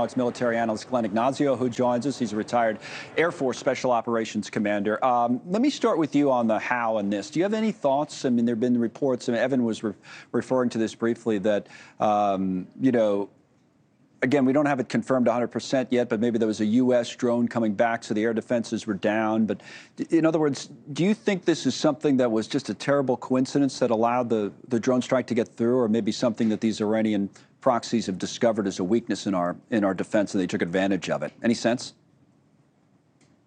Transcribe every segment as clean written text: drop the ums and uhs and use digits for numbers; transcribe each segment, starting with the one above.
now it's military analyst Glenn Ignazio who joins us. He's a retired Air Force Special Operations Commander. Let me start with you on the how in this. Do you have any thoughts? I mean, there have been reports, and Evan was referring to this briefly, that, again, we don't have it confirmed 100% yet, but maybe there was a U.S. drone coming back, so the air defenses were down. But in other words, do you think this is something that was just a terrible coincidence that allowed the drone strike to get through, or maybe something that these Iranian proxies have discovered as a weakness in our defense and they took advantage of it? Any sense?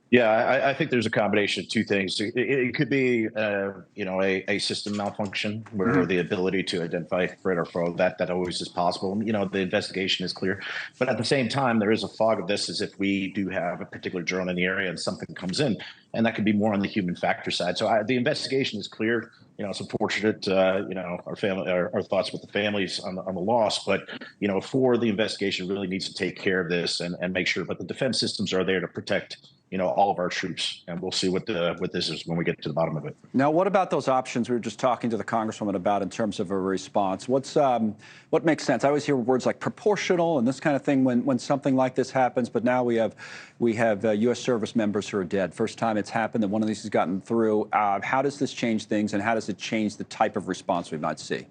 Yeah, I think there's a combination of two things. It could be, a system malfunction where the ability to identify threat or foe, that always is possible. The investigation is clear. But at the same time, there is a fog of this as if we do have a particular drone in the area and something comes in. And that could be more on the human factor side. So the investigation is clear. It's unfortunate, our thoughts with the families on the loss. But, for the investigation really needs to take care of this and make sure. But the defense systems are there to protect all of our troops, and we'll see what this is when we get to the bottom of it. Now, what about those options we were just talking to the Congresswoman about in terms of a response? What makes sense? I always hear words like proportional and this kind of thing when something like this happens, but now we have U.S. service members who are dead. First time it's happened that one of these has gotten through. How does this change things, and how does it change the type of response we might see?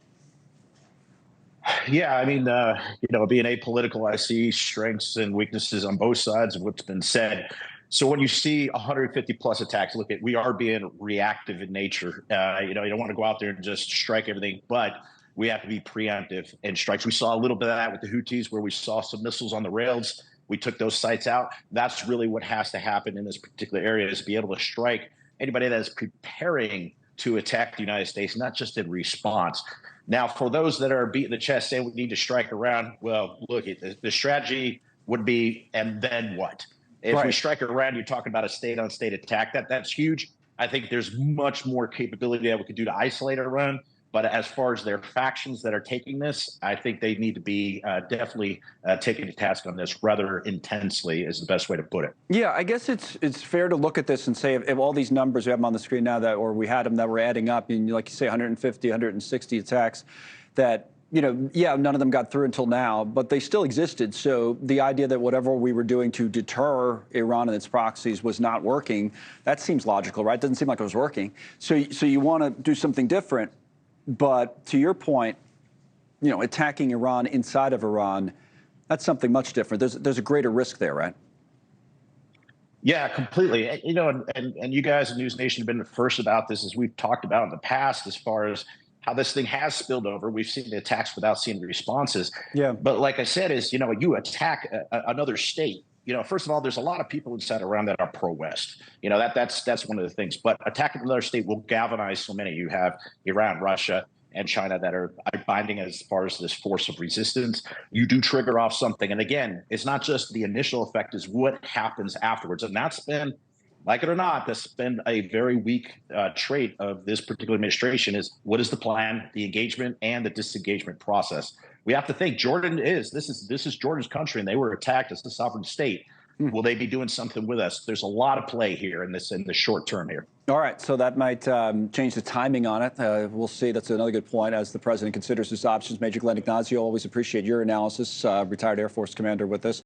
Yeah, I mean, being apolitical, I see strengths and weaknesses on both sides of what's been said. So when you see 150 plus attacks, we are being reactive in nature. You don't want to go out there and just strike everything, but we have to be preemptive in strikes. We saw a little bit of that with the Houthis, where we saw some missiles on the rails. We took those sites out. That's really what has to happen in this particular area, is be able to strike anybody that is preparing to attack the United States, not just in response. Now, for those that are beating the chest saying we need to strike around, well, look, the strategy would be, and then what? If we strike around, you're talking about a state-on-state attack. That's huge. I think there's much more capability that we could do to isolate Iran. But as far as their factions that are taking this, I think they need to be definitely taken to task on this rather intensely, is the best way to put it. Yeah, I guess it's fair to look at this and say, if all these numbers, we have them on the screen now, or we had them that were adding up, and like you say, 150, 160 attacks, that, yeah, none of them got through until now, but they still existed. So the idea that whatever we were doing to deter Iran and its proxies was not working, that seems logical, right? Doesn't seem like it was working. So you want to do something different. But to your point, attacking Iran inside of Iran, that's something much different. There's a greater risk there, right? Yeah, completely. And you guys in News Nation have been the first about this, as we've talked about in the past, as far as how this thing has spilled over. We've seen the attacks without seeing the responses. Yeah. But like I said, you attack another state. First of all, there's a lot of people inside Iran that are pro-West. That's one of the things. But attacking another state will galvanize so many. You have Iran, Russia, and China that are binding as far as this force of resistance. You do trigger off something. And again, it's not just the initial effect, is what happens afterwards. And that's been, like it or not, that's been a very weak trait of this particular administration, is what is the plan, the engagement, and the disengagement process. We have to think this is Jordan's country, and they were attacked as the sovereign state. Will they be doing something with us? There's a lot of play here in the short term here. All right, so that might change the timing on it. We'll see. That's another good point as the president considers his options. Major Glenn Ignazio, always appreciate your analysis. Retired Air Force commander with us.